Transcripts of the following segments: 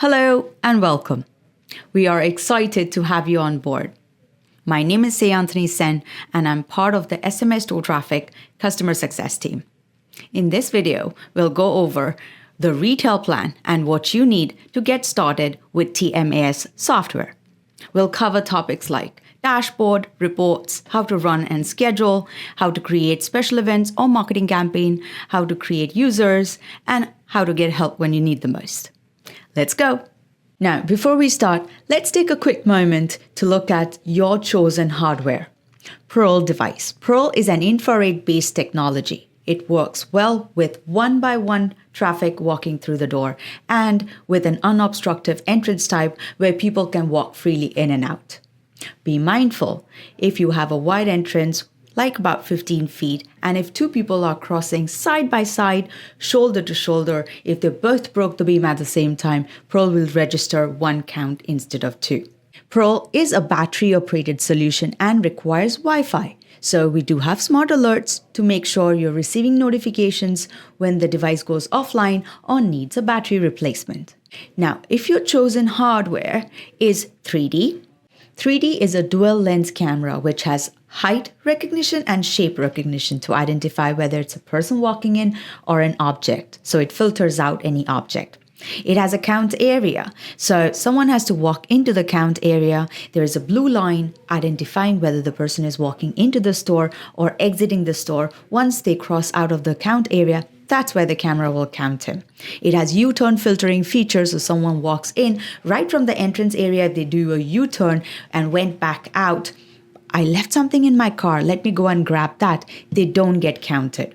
Hello and welcome. We are excited to have you on board. My name is Anthony Sen and I'm part of the SMS Storetraffic customer success team. In this video, we'll go over the retail plan and what you need to get started with T.M.A.S. software. We'll cover topics like dashboard, reports, how to run and schedule, how to create special events or marketing campaign, how to create users, and how to get help when you need the most. Let's go. Now, before we start, let's take a quick moment to look at your chosen hardware. Pearl device. Pearl is an infrared-based technology. It works well with one-by-one traffic walking through the door and with an unobstructed entrance type where people can walk freely in and out. Be mindful, if you have a wide entrance, like about 15 feet, and if two people are crossing side by side, shoulder to shoulder, if they both broke the beam at the same time, Pearl will register one count instead of two. Pearl is a battery-operated solution and requires Wi-Fi. So we do have smart alerts to make sure you're receiving notifications when the device goes offline or needs a battery replacement. Now, if your chosen hardware is 3D, 3D is a dual lens camera which has height recognition and shape recognition to identify whether it's a person walking in or an object. So it filters out any object. It has a count area. So someone has to walk into the count area. There is a blue line identifying whether the person is walking into the store or exiting the store. Once they cross out of the count area, that's where the camera will count him. It has U-turn filtering features, so someone walks in right from the entrance area, they do a U-turn and went back out. I left something in my car, let me go and grab that. They don't get counted.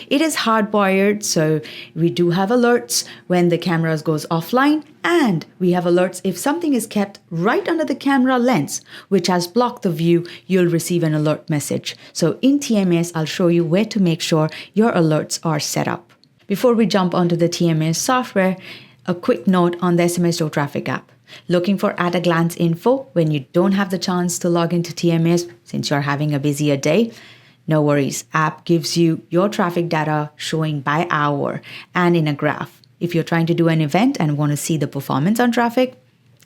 It is hardwired, so we do have alerts when the camera goes offline, and we have alerts if something is kept right under the camera lens, which has blocked the view, you'll receive an alert message. So in TMAS, I'll show you where to make sure your alerts are set up. Before we jump onto the TMAS software, a quick note on the SMS Storetraffic app. Looking for at-a-glance info when you don't have the chance to log into TMAS since you're having a busier day? No worries, app gives you your traffic data showing by hour and in a graph. If you're trying to do an event and want to see the performance on traffic,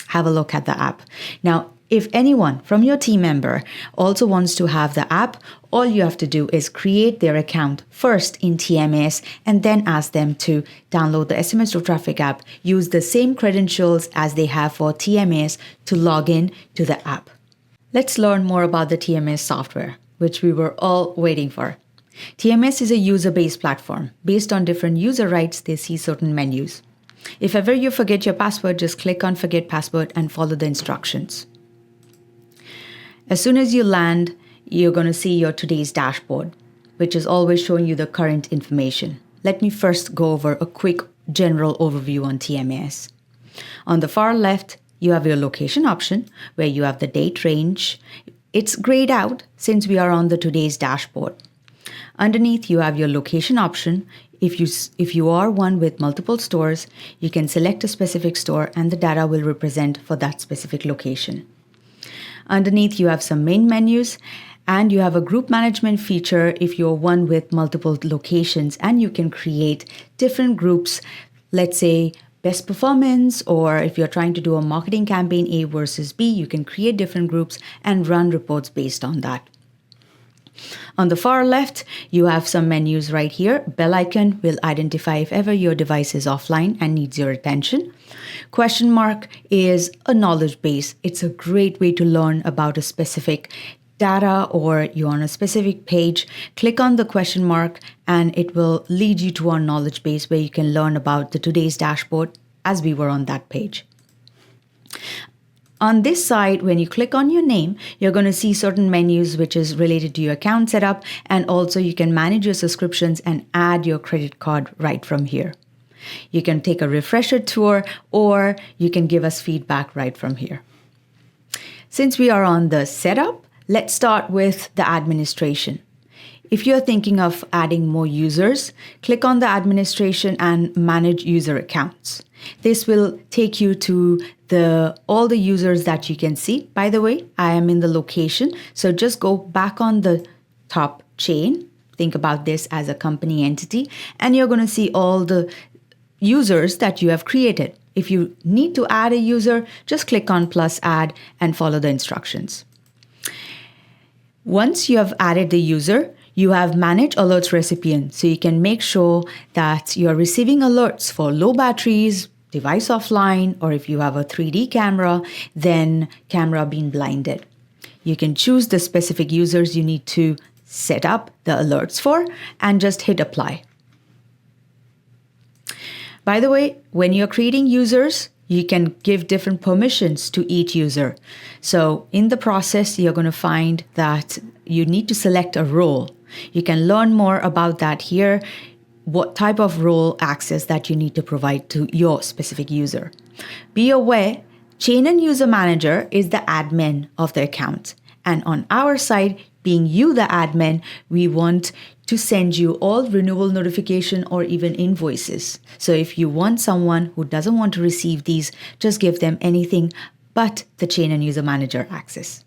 have a look at the app. Now, if anyone from your team member also wants to have the app, all you have to do is create their account first in TMAS and then ask them to download the SMS Storetraffic app, use the same credentials as they have for TMAS to log in to the app. Let's learn more about the TMAS software, which we were all waiting for. TMAS is a user-based platform. Based on different user rights, they see certain menus. If ever you forget your password, just click on Forget Password and follow the instructions. As soon as you land, you're going to see your today's dashboard, which is always showing you the current information. Let me first go over a quick general overview on TMAS. On the far left, you have your location option, where you have the date range. It's grayed out since we are on the today's dashboard. Underneath, you have your location option. If you are one with multiple stores, you can select a specific store and the data will represent for that specific location. Underneath, you have some main menus and you have a group management feature if you're one with multiple locations, and you can create different groups, let's say best performance, or if you're trying to do a marketing campaign A versus B, you can create different groups and run reports based on that. On the far left, you have some menus right here. Bell icon will identify if ever your device is offline and needs your attention. Question mark is a knowledge base. It's a great way to learn about a specific data, or you're on a specific page. Click on the question mark and it will lead you to our knowledge base where you can learn about the today's dashboard as we were on that page. On this side, when you click on your name, you're going to see certain menus which is related to your account setup, and also you can manage your subscriptions and add your credit card right from here. You can take a refresher tour or you can give us feedback right from here. Since we are on the setup, let's start with the administration. If you're thinking of adding more users, click on the administration and manage user accounts. This will take you to all the users that you can see. By the way, I am in the location, so just go back on the top chain. Think about this as a company entity, and you're going to see all the users that you have created. If you need to add a user, just click on plus add and follow the instructions. Once you have added the user, you have manage alerts recipient, so you can make sure that you're receiving alerts for low batteries, device offline, or if you have a 3D camera, then camera being blinded. You can choose the specific users you need to set up the alerts for and just hit apply. By the way, when you're creating users, you can give different permissions to each user. So in the process, you're going to find that you need to select a role. You can learn more about that here, what type of role access that you need to provide to your specific user. Be aware, Chain and User Manager is the admin of the account. And on our side, being you the admin, we want to send you all renewal notification or even invoices. So if you want someone who doesn't want to receive these, just give them anything but the Chain and User Manager access.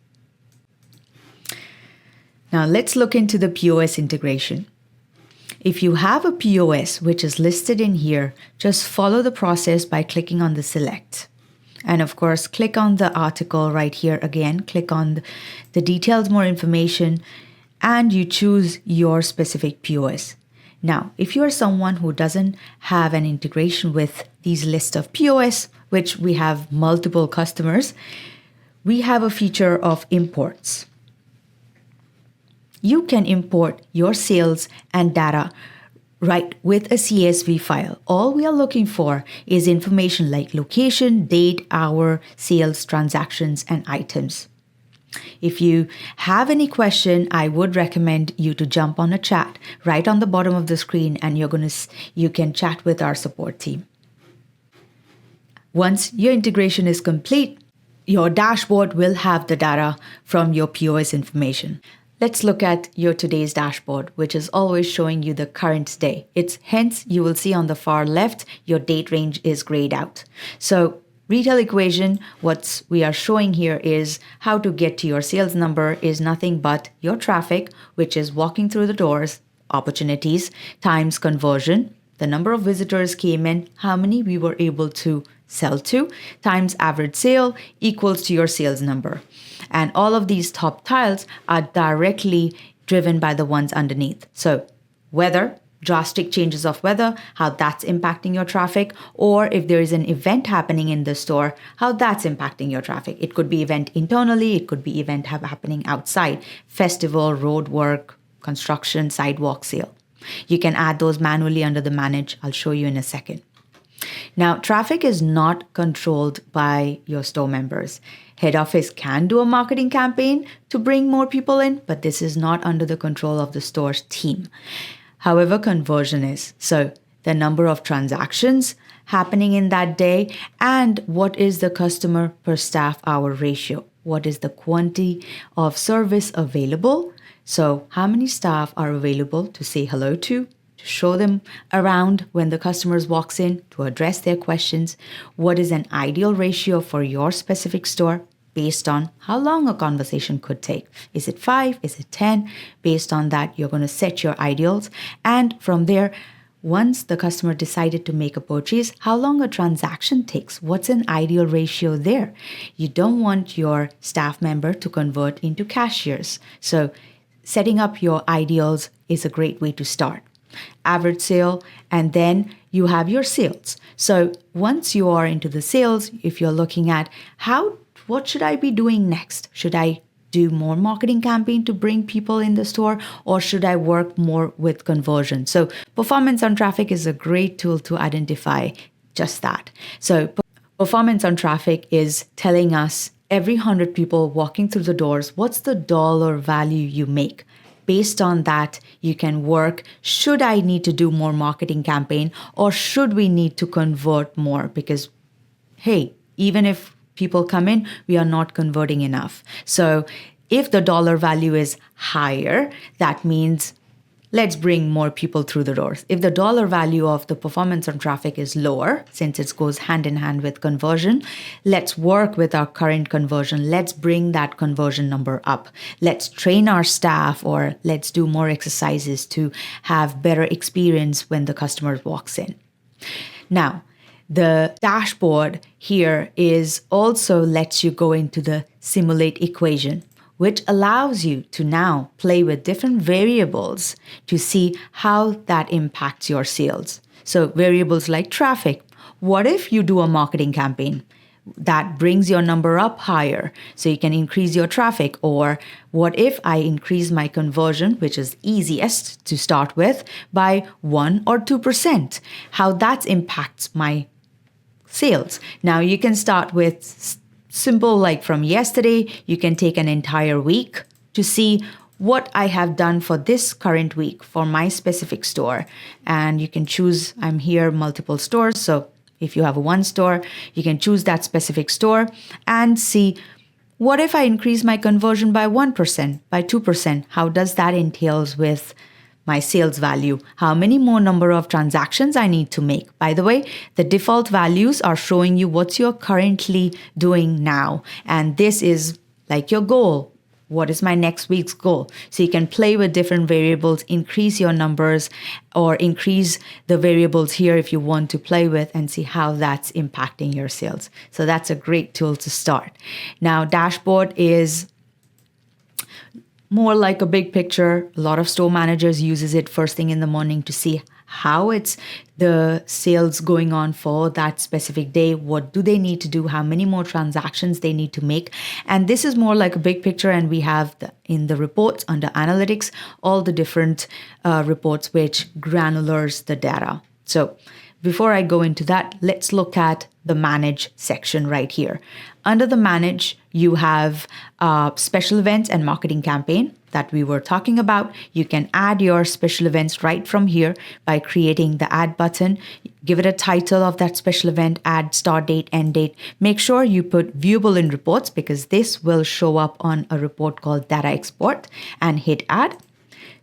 Now let's look into the POS integration. If you have a POS which is listed in here, just follow the process by clicking on the select. And of course, click on the article right here again, click on the details, more information, and you choose your specific POS. Now, if you are someone who doesn't have an integration with these list of POS, which we have multiple customers, we have a feature of imports. You can import your sales and data right with a CSV file. All we are looking for is information like location, date, hour, sales, transactions, and items. If you have any question, I would recommend you to jump on a chat right on the bottom of the screen, and you can chat with our support team. Once your integration is complete, your dashboard will have the data from your POS information. Let's look at your today's dashboard, which is always showing you the current day. Hence, you will see on the far left, your date range is grayed out. So retail equation, what we are showing here is how to get to your sales number is nothing but your traffic, which is walking through the doors, opportunities, times conversion, the number of visitors came in, how many we were able to sell to, times average sale equals to your sales number. And all of these top tiles are directly driven by the ones underneath. So weather, drastic changes of weather, how that's impacting your traffic, or if there is an event happening in the store, how that's impacting your traffic. It could be event internally, it could be event happening outside, festival, road work, construction, sidewalk sale. You can add those manually under the manage. I'll show you in a second. Now, traffic is not controlled by your store members. Head office can do a marketing campaign to bring more people in, but this is not under the control of the store's team. However, conversion is. So the number of transactions happening in that day and what is the customer per staff hour ratio? What is the quantity of service available? So how many staff are available to say hello to show them around when the customers walks in, to address their questions? What is an ideal ratio for your specific store based on how long a conversation could take? Is it 5? Is it 10? Based on that, you're going to set your ideals. And from there, once the customer decided to make a purchase, how long a transaction takes? What's an ideal ratio there? You don't want your staff member to convert into cashiers. So setting up your ideals is a great way to start. Average sale, and then you have your sales. So once you are into the sales, if you're looking at what should I be doing next? Should I do more marketing campaign to bring people in the store, or should I work more with conversion? So performance on traffic is a great tool to identify just that. So performance on traffic is telling us every 100 people walking through the doors, what's the dollar value you make? Based on that, you can work, should I need to do more marketing campaign, or should we need to convert more? Because, hey, even if people come in, we are not converting enough. So if the dollar value is higher, that means let's bring more people through the doors. If the dollar value of the performance on traffic is lower, since it goes hand in hand with conversion, let's work with our current conversion. Let's bring that conversion number up. Let's train our staff, or let's do more exercises to have better experience when the customer walks in. Now, The dashboard here is also lets you go into the simulate equation, which allows you to now play with different variables to see how that impacts your sales. So variables like traffic. What if you do a marketing campaign that brings your number up higher so you can increase your traffic? Or what if I increase my conversion, which is easiest to start with, by 1 or 2%? How that impacts my sales. Now you can start with simple, like from yesterday. You can take an entire week to see what I have done for this current week for my specific store. And you can choose, I'm here, multiple stores. So if you have one store, you can choose that specific store and see, what if I increase my conversion by 1%, by 2%? How does that entails with my sales value? How many more number of transactions I need to make? By the way, the default values are showing you what you're currently doing now. And this is like your goal. What is my next week's goal? So you can play with different variables, increase your numbers, or increase the variables here if you want to play with, and see how that's impacting your sales. So that's a great tool to start. Now, dashboard is more like a big picture. A lot of store managers uses it first thing in the morning to see how it's the sales going on for that specific day. What do they need to do? How many more transactions they need to make? And this is more like a big picture. And we have in the reports under analytics, all the different reports which granulars the data. So before I go into that, let's look at the manage section right here. Under the manage, you have special events and marketing campaign that we were talking about. You can add your special events right from here by creating the add button. Give it a title of that special event, add start date, end date. Make sure you put viewable in reports because this will show up on a report called data export, and hit add.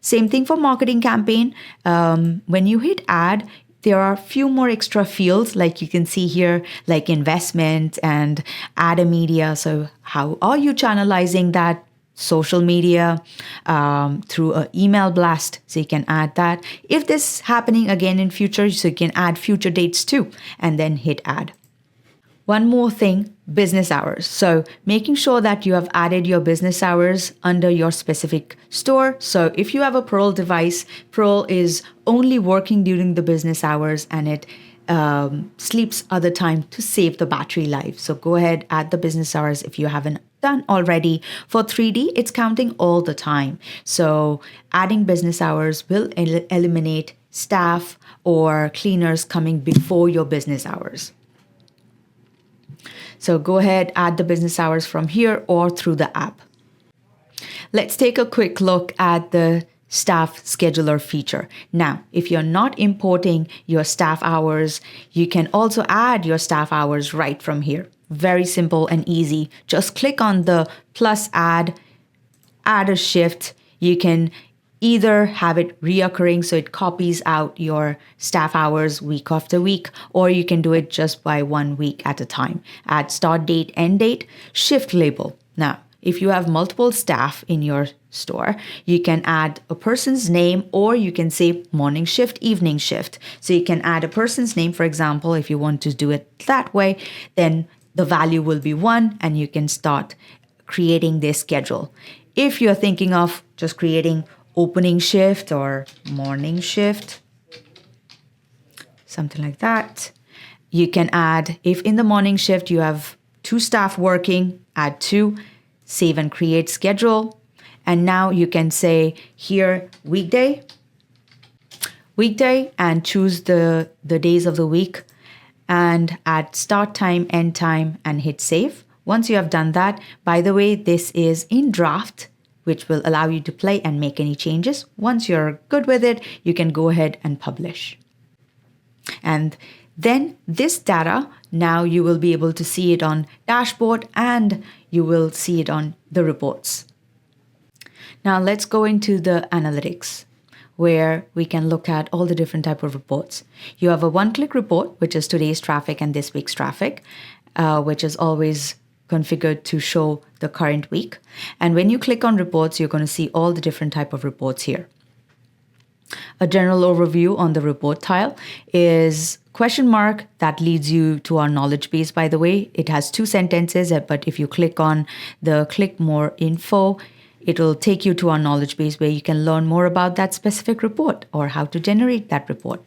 Same thing for marketing campaign. When you hit add, there are a few more extra fields, like you can see here, like investment and add a media. So how are you channelizing that social media through an email blast? So you can add that. If this is happening again in future, so you can add future dates too, and then hit add. One more thing, business hours. So making sure that you have added your business hours under your specific store. So if you have a Pearl device, Pearl is only working during the business hours, and it sleeps other time to save the battery life. So go ahead, add the business hours if you haven't done already. For 3D, it's counting all the time. So adding business hours will eliminate staff or cleaners coming before your business hours. So go ahead, add the business hours from here or through the app. Let's take a quick look at the staff scheduler feature. Now, if you're not importing your staff hours, you can also add your staff hours right from here. Very simple and easy. Just click on the plus add a shift. You can either have it reoccurring, so it copies out your staff hours week after week, or you can do it just by 1 week at a time. Add start date, end date, shift label. Now, if you have multiple staff in your store, you can add a person's name, or you can say morning shift, evening shift. So you can add a person's name, for example. If you want to do it that way, then the value will be 1, and you can start creating this schedule. If you're thinking of just creating opening shift or morning shift, something like that, you can add, if in the morning shift you have 2 staff working, add 2, save and create schedule. And now you can say here weekday, and choose the days of the week, and add start time, end time, and hit save. Once you have done that, by the way, this is in draft, which will allow you to play and make any changes. Once you're good with it, you can go ahead and publish. And then this data, now you will be able to see it on dashboard, and you will see it on the reports. Now let's go into the analytics, where we can look at all the different type of reports. You have a one-click report, which is today's traffic and this week's traffic, which is always configured to show the current week. And when you click on reports, you're going to see all the different type of reports here. A general overview on the report tile is question mark, that leads you to our knowledge base, by the way. It has 2 sentences, but if you click on the click more info, it'll take you to our knowledge base where you can learn more about that specific report or how to generate that report.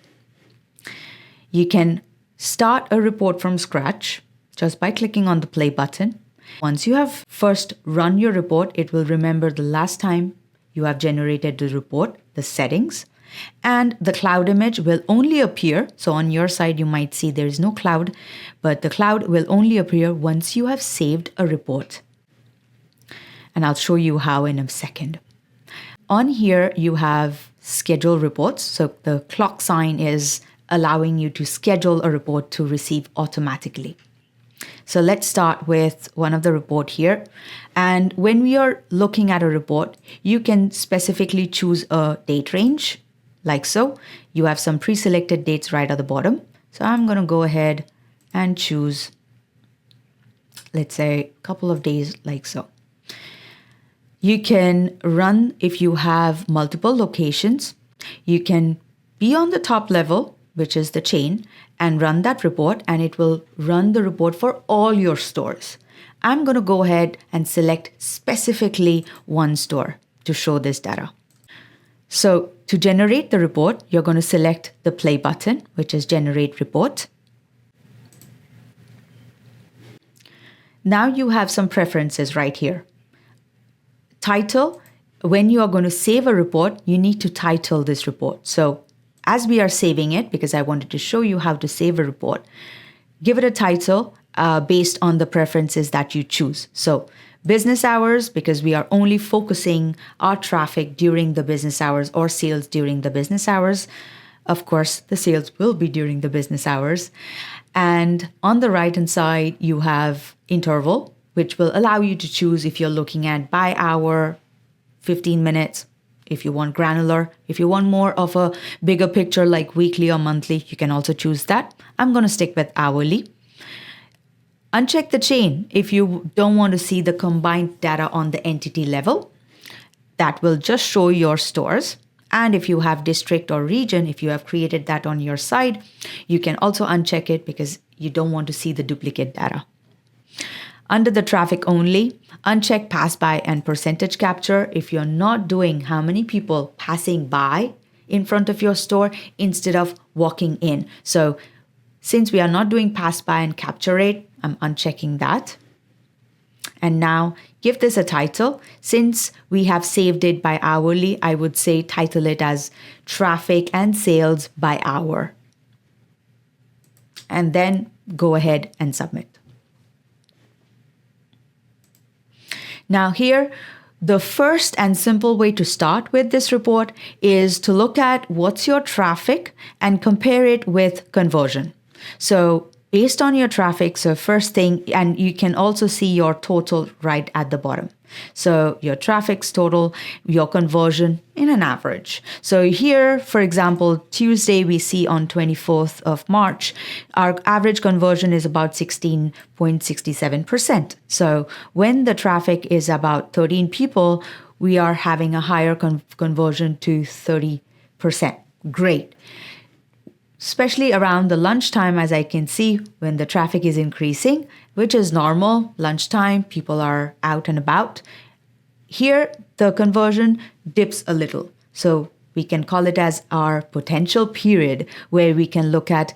You can start a report from scratch just by clicking on the play button. Once you have first run your report, it will remember the last time you have generated the report, the settings, and the cloud image will only appear. So on your side, you might see there is no cloud, but the cloud will only appear once you have saved a report. And I'll show you how in a second. On here, you have schedule reports. So the clock sign is allowing you to schedule a report to receive automatically. So let's start with one of the report here. And when we are looking at a report, you can specifically choose a date range, like so. You have some pre-selected dates right at the bottom. So I'm going to go ahead and choose, let's say, a couple of days, like so. You can run if you have multiple locations. You can be on the top level, which is the chain, and run that report, and it will run the report for all your stores. I'm going to go ahead and select specifically one store to show this data. So to generate the report, you're going to select the play button, which is generate report. Now you have some preferences right here. Title, when you are going to save a report, you need to title this report. So as we are saving it, because I wanted to show you how to save a report, give it a title based on the preferences that you choose. So business hours, because we are only focusing our traffic during the business hours, or sales during the business hours. Of course, the sales will be during the business hours. And on the right-hand side, you have interval, which will allow you to choose if you're looking at by hour, 15 minutes, if you want granular. If you want more of a bigger picture like weekly or monthly, you can also choose that. I'm going to stick with hourly. Uncheck the chain if you don't want to see the combined data on the entity level. That will just show your stores. And if you have district or region, if you have created that on your side, you can also uncheck it because you don't want to see the duplicate data. Under the traffic only, uncheck pass by and percentage capture if you're not doing how many people passing by in front of your store instead of walking in. So since we are not doing pass by and capture rate, I'm unchecking that. And now give this a title. Since we have saved it by hourly, I would say title it as traffic and sales by hour. And then go ahead and submit. Now here, the first and simple way to start with this report is to look at what's your traffic and compare it with conversion. So based on your traffic, so first thing, and you can also see your total right at the bottom. So your traffic's total, your conversion in an average. So here, for example, Tuesday, we see on 24th of March, our average conversion is about 16.67%. So when the traffic is about 13 people, we are having a higher conversion to 30%. Great. Especially around the lunchtime, as I can see, when the traffic is increasing, which is normal, lunchtime, people are out and about. Here, the conversion dips a little. So we can call it as our potential period, where we can look at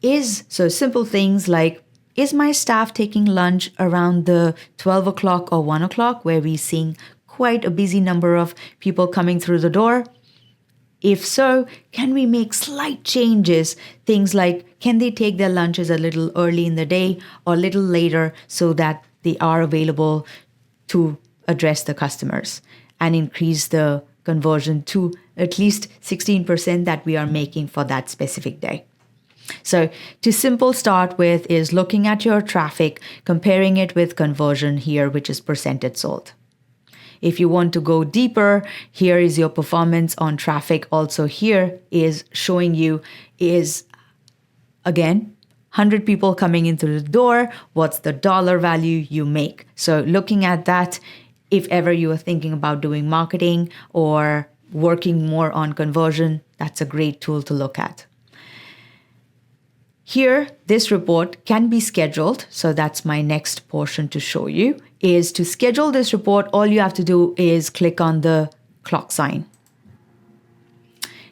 so simple things like, is my staff taking lunch around the 12 o'clock or 1 o'clock, where we're seeing quite a busy number of people coming through the door? If so, can we make slight changes? Things like, can they take their lunches a little early in the day or a little later so that they are available to address the customers and increase the conversion to at least 16% that we are making for that specific day? So to simple start with is looking at your traffic, comparing it with conversion here, which is percentage sold. If you want to go deeper, here is your performance on traffic. Also here is showing you is, again, 100 people coming into the door, what's the dollar value you make? So looking at that, if ever you are thinking about doing marketing or working more on conversion, that's a great tool to look at. Here, this report can be scheduled. So that's my next portion to show you is to schedule this report. All you have to do is click on the clock sign.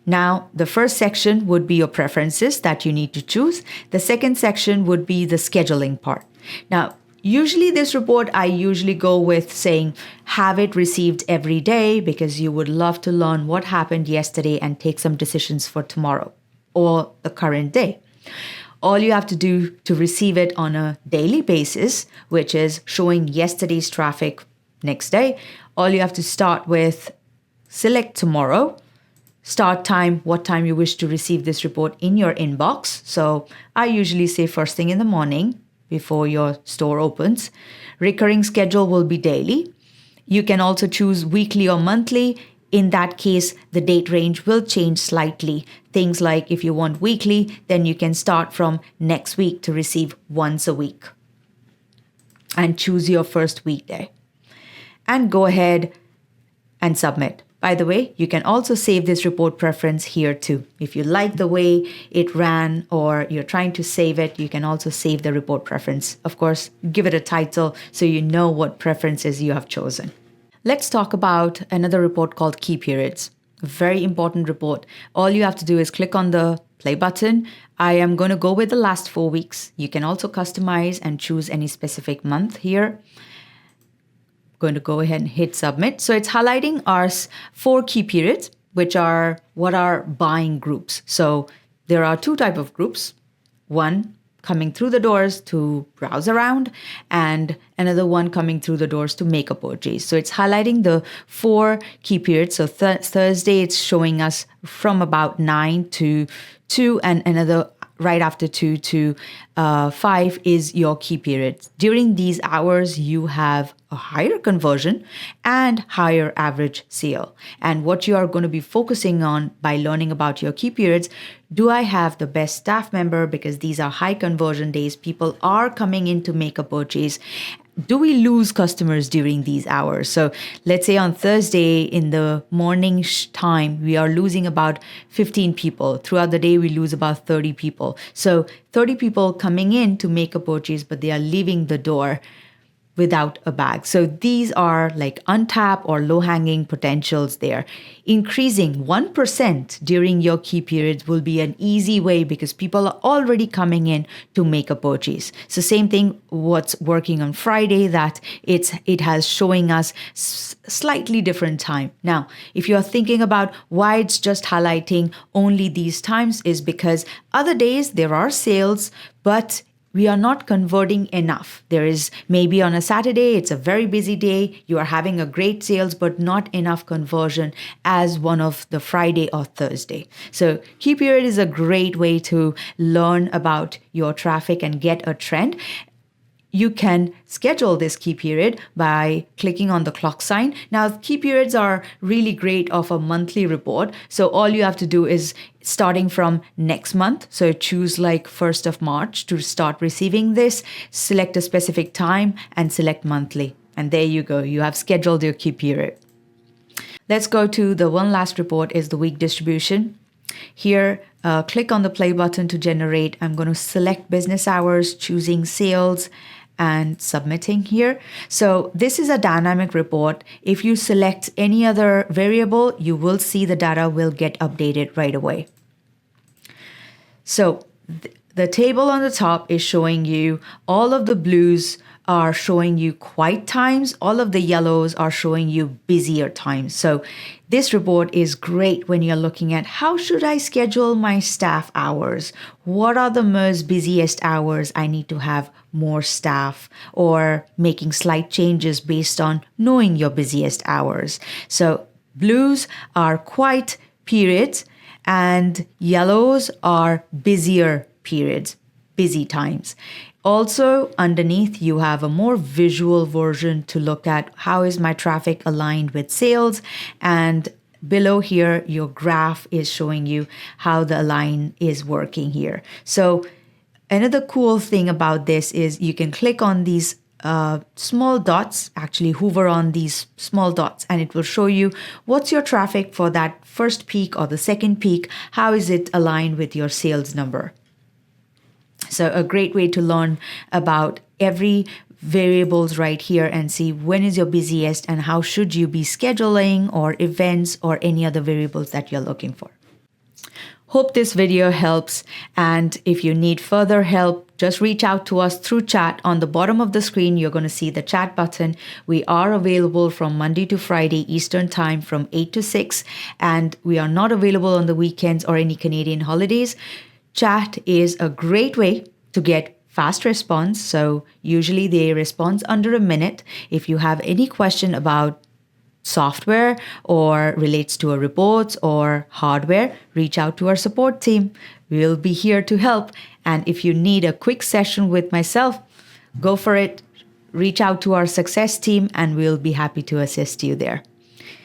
Now, the first section would be your preferences that you need to choose. The second section would be the scheduling part. Now, usually this report, I usually go with saying, have it received every day because you would love to learn what happened yesterday and take some decisions for tomorrow or the current day. All you have to do to receive it on a daily basis, which is showing yesterday's traffic next day, all you have to start with select tomorrow, start time, what time you wish to receive this report in your inbox. So I usually say first thing in the morning before your store opens. Recurring schedule will be daily. You can also choose weekly or monthly. In that case, the date range will change slightly. Things like if you want weekly, then you can start from next week to receive once a week and choose your first weekday and go ahead and submit. By the way, you can also save this report preference here too. If you like the way it ran or you're trying to save it, you can also save the report preference. Of course, give it a title so you know what preferences you have chosen. Let's talk about another report called Key Periods. A very important report. All you have to do is click on the play button. I am going to go with the last 4 weeks. You can also customize and choose any specific month here. Going to go ahead and hit submit. So it's highlighting our 4 key periods, which are what are buying groups. So there are 2 types of groups. One coming through the doors to browse around and another one coming through the doors to make a purchase. So it's highlighting the 4 key periods. So Thursday, it's showing us from about 9 to 2 and another right after 2 to 5 is your key period. During these hours, you have a higher conversion and higher average sale. And what you are going to be focusing on by learning about your key periods, do I have the best staff member? Because these are high conversion days. People are coming in to make a purchase. Do we lose customers during these hours? So let's say on Thursday in the morning time, we are losing about 15 people. Throughout the day, we lose about 30 people. So 30 people coming in to make a purchase, but they are leaving the door without a bag. So these are like untapped or low-hanging potentials there. Increasing 1% during your key periods will be an easy way because people are already coming in to make a purchase. So same thing, what's working on Friday, that it has showing us slightly different time. Now, if you're thinking about why it's just highlighting only these times is because other days there are sales, but we are not converting enough. There is maybe on a Saturday, it's a very busy day. You are having a great sales, but not enough conversion as one of the Friday or Thursday. So key period is a great way to learn about your traffic and get a trend. You can schedule this key period by clicking on the clock sign. Now, key periods are really great of a monthly report. So all you have to do is starting from next month. So choose like 1st of March to start receiving this, select a specific time and select monthly. And there you go. You have scheduled your key period. Let's go to the one last report is the week distribution. Here, click on the play button to generate. I'm going to select business hours, choosing sales and submitting here. So this is a dynamic report. If you select any other variable, you will see the data will get updated right away. So the table on the top is showing you all of the blues are showing you quiet times. All of the yellows are showing you busier times. So this report is great when you're looking at how should I schedule my staff hours? What are the most busiest hours I need to have more staff or making slight changes based on knowing your busiest hours. So blues are quiet periods and yellows are busier periods, busy times. Also, underneath, you have a more visual version to look at how is my traffic aligned with sales. And below here, your graph is showing you how the align is working here. So another cool thing about this is you can click on these small dots, actually hover on these small dots, and it will show you what's your traffic for that first peak or the second peak. How is it aligned with your sales number? So a great way to learn about every variables right here and see when is your busiest and how should you be scheduling or events or any other variables that you're looking for. Hope this video helps, and if you need further help, just reach out to us through chat. On the bottom of the screen, you're going to see the chat button. We are available from Monday to Friday Eastern Time from 8 to 6, and we are not available on the weekends or any Canadian holidays. Chat is a great way to get fast response. So usually they respond under a minute. If you have any question about software or relates to a reports or hardware, reach out to our support team. We'll be here to help. And if you need a quick session with myself, go for it. Reach out to our success team and we'll be happy to assist you there.